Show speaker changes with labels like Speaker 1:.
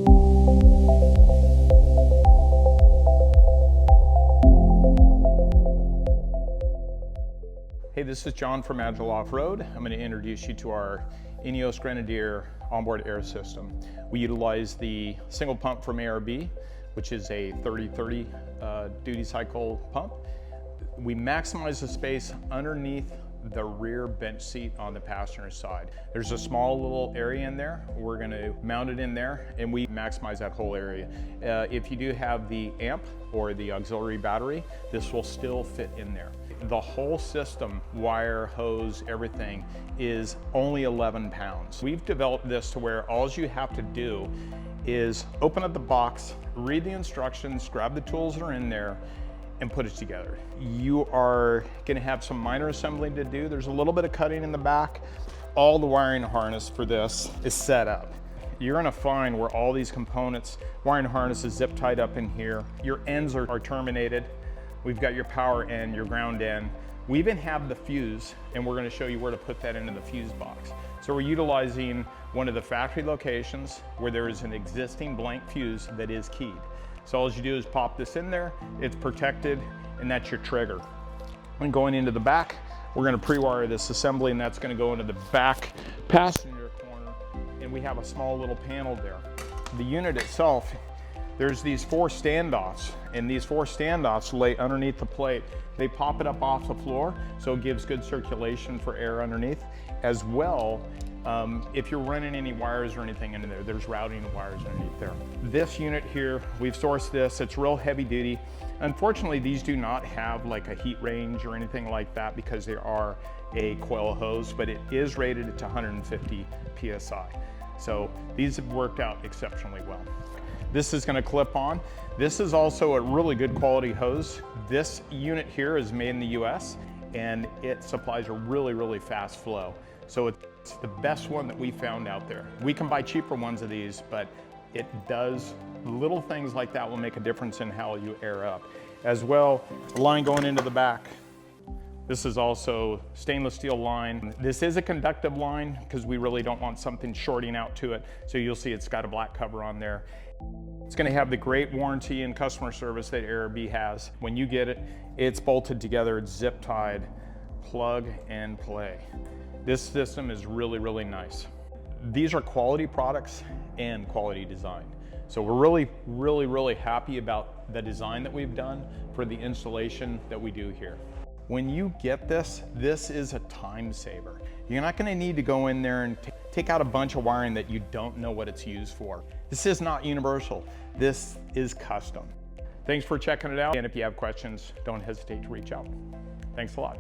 Speaker 1: Hey, this is John from Agile Offroad. I'm going to introduce you to our INEOS Grenadier onboard air system. We utilize the single pump from ARB, which is a 30-30 duty cycle pump. We maximize the space underneath the rear bench seat on the passenger side. There's a small little area in there. We're going to mount it in there and we maximize that whole area. If you do have the amp or the auxiliary battery, this will still fit in there. The whole system, wire, hose, everything, is only 11 pounds. We've developed this to where all you have to do is open up the box, read the instructions, grab the tools that are in there, and put it together. You are going to have some minor assembling to do. There's a little bit of cutting in the back. All the wiring harness for this is set up. You're going to find where all these components, wiring harness is zip tied up in here. Your ends are terminated. We've got your power end, your ground end. We even have the fuse, and we're going to show you where to put that into the fuse box. So we're utilizing one of the factory locations where there is an existing blank fuse that is keyed. So all you do is pop this in there, it's protected, and that's your trigger. And going into the back, we're going to pre-wire this assembly, and that's going to go into the back passenger corner, and we have a small little panel there. The unit itself, there's these 4 standoffs, and these 4 standoffs lay underneath the plate. They pop it up off the floor, so it gives good circulation for air underneath. As well, if you're running any wires or anything in there, there's routing wires underneath there. This unit here, we've sourced this, it's real heavy duty. Unfortunately, these do not have like a heat range or anything like that because they are a coil hose, but it is rated to 150 PSI. So these have worked out exceptionally well. This is going to clip on. This is also a really good quality hose. This unit here is made in the US and it supplies a really fast flow. So it's the best one that we found out there. We can buy cheaper ones of these, but it does, little things like that will make a difference in how you air up. As well, the line going into the back. This is also stainless steel line. This is a conductive line because we really don't want something shorting out to it. So you'll see it's got a black cover on there. It's going to have the great warranty and customer service that ARB has. When you get it, it's bolted together, it's zip tied, plug and play. This system is really nice. These are quality products and quality design. So we're really happy about the design that we've done for the installation that we do here. When you get this, this is a time saver. You're not going to need to go in there and take out a bunch of wiring that you don't know what it's used for. This is not universal. This is custom. Thanks for checking it out. And if you have questions, don't hesitate to reach out. Thanks a lot.